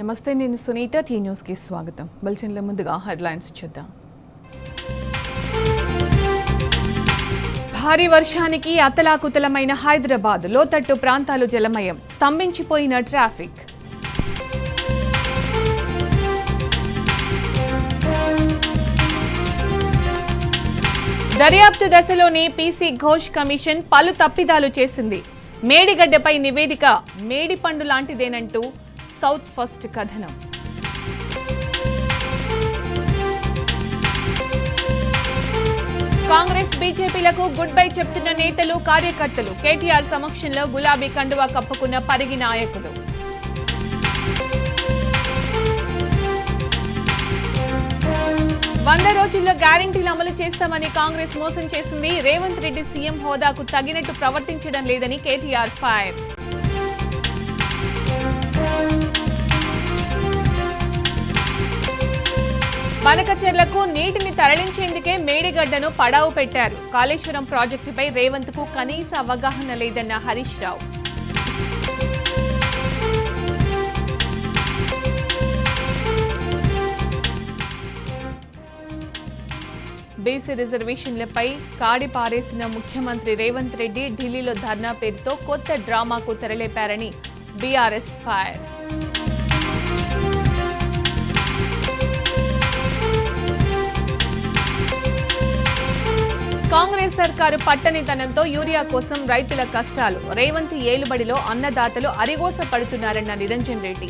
నమస్తే, నేను Sunitha. Tea news కి స్వాగతం. బులెటిన్ల ముందుగా హెడ్లైన్స్ చూద్దాం. భారీ వర్షానికి అతలాకుతలమైన హైదరాబాద్, లోతట్టు ప్రాంతాలు జలమయం, స్తంభించిపోయిన ట్రాఫిక్. దర్యాప్తు దశలోనే పీసీ ఘోష్ కమిషన్ పలు తప్పిదాలు చేసింది. మేడిగడ్డపై నివేదిక మేడిపండు లాంటిదేనంటూ సౌత్ ఫస్ట్ కథనం. కాంగ్రెస్ బీజేపీలకు గుడ్ బై చెప్తున్న నేతలు, కార్యకర్తలు. కేటీఆర్ సమక్షంలో గులాబీ కండువా కప్పుకున్న పరిగి నాయకులు. 100 రోజుల్లో గ్యారంటీలు అమలు చేస్తామని కాంగ్రెస్ మోసం చేసింది. రేవంత్ రెడ్డి సీఎం హోదాకు తగినట్టు ప్రవర్తించడం లేదని కేటీఆర్ ఫైర్. బనకచెర్లకు నీటిని తరలించేందుకే మేడిగడ్డను పడావు పెట్టారు. కాళేశ్వరం ప్రాజెక్టుపై రేవంత్ కు కనీస అవగాహన లేదన్న హరీష్ రావు. బీసీ రిజర్వేషన్లపై కాడి పారేసిన ముఖ్యమంత్రి రేవంత్ రెడ్డి ఢిల్లీలో ధర్నా పేరుతో కొత్త డ్రామాకు తెరలేపారని బీఆర్ఎస్ ఫైర్. కాంగ్రెస్ సర్కారు పట్టనితనంతో యూరియా కోసం రైతుల కష్టాలు. రేవంత్ ఏలుబడిలో అన్నదాతలు అరిగోస పడుతున్నారన్న నిరంజన్ రెడ్డి.